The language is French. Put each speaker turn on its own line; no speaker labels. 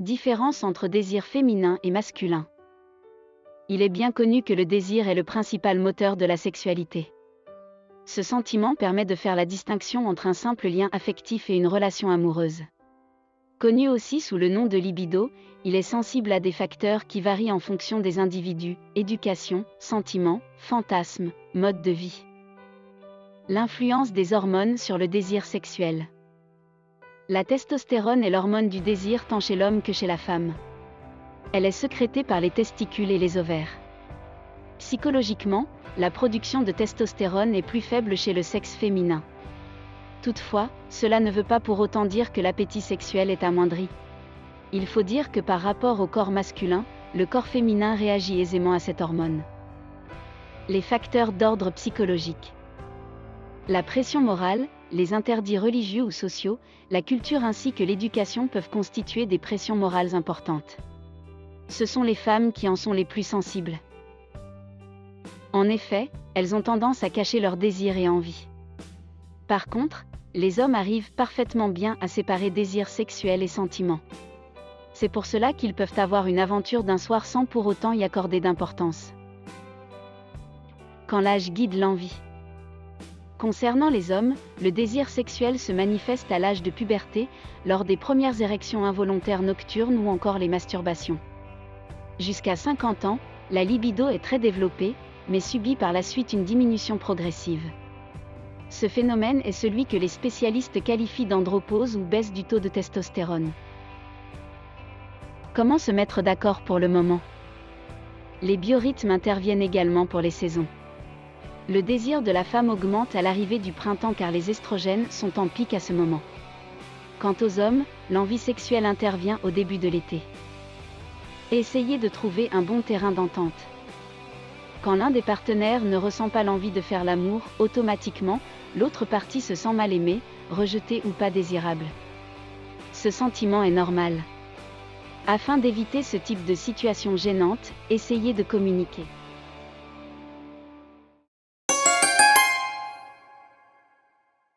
Différence entre désir féminin et masculin. Il est bien connu que le désir est le principal moteur de la sexualité. Ce sentiment permet de faire la distinction entre un simple lien affectif et une relation amoureuse. Connu aussi sous le nom de libido, il est sensible à des facteurs qui varient en fonction des individus, éducation, sentiments, fantasmes, mode de vie. L'influence des hormones sur le désir sexuel. La testostérone est l'hormone du désir tant chez l'homme que chez la femme. Elle est sécrétée par les testicules et les ovaires. Psychologiquement, la production de testostérone est plus faible chez le sexe féminin. Toutefois, cela ne veut pas pour autant dire que l'appétit sexuel est amoindri. Il faut dire que par rapport au corps masculin, le corps féminin réagit aisément à cette hormone. Les facteurs d'ordre psychologique. La pression morale, les interdits religieux ou sociaux, la culture ainsi que l'éducation peuvent constituer des pressions morales importantes. Ce sont les femmes qui en sont les plus sensibles. En effet, elles ont tendance à cacher leurs désirs et envies. Par contre, les hommes arrivent parfaitement bien à séparer désir sexuel et sentiments. C'est pour cela qu'ils peuvent avoir une aventure d'un soir sans pour autant y accorder d'importance. Quand l'âge guide l'envie. Concernant les hommes, le désir sexuel se manifeste à l'âge de puberté, lors des premières érections involontaires nocturnes ou encore les masturbations. Jusqu'à 50 ans, la libido est très développée, mais subit par la suite une diminution progressive. Ce phénomène est celui que les spécialistes qualifient d'andropause ou baisse du taux de testostérone. Comment se mettre d'accord pour le moment? Les biorhythmes interviennent également pour les saisons. Le désir de la femme augmente à l'arrivée du printemps car les estrogènes sont en pic à ce moment. Quant aux hommes, l'envie sexuelle intervient au début de l'été. Essayez de trouver un bon terrain d'entente. Quand l'un des partenaires ne ressent pas l'envie de faire l'amour, automatiquement, l'autre partie se sent mal aimée, rejetée ou pas désirable. Ce sentiment est normal. Afin d'éviter ce type de situation gênante, essayez de communiquer.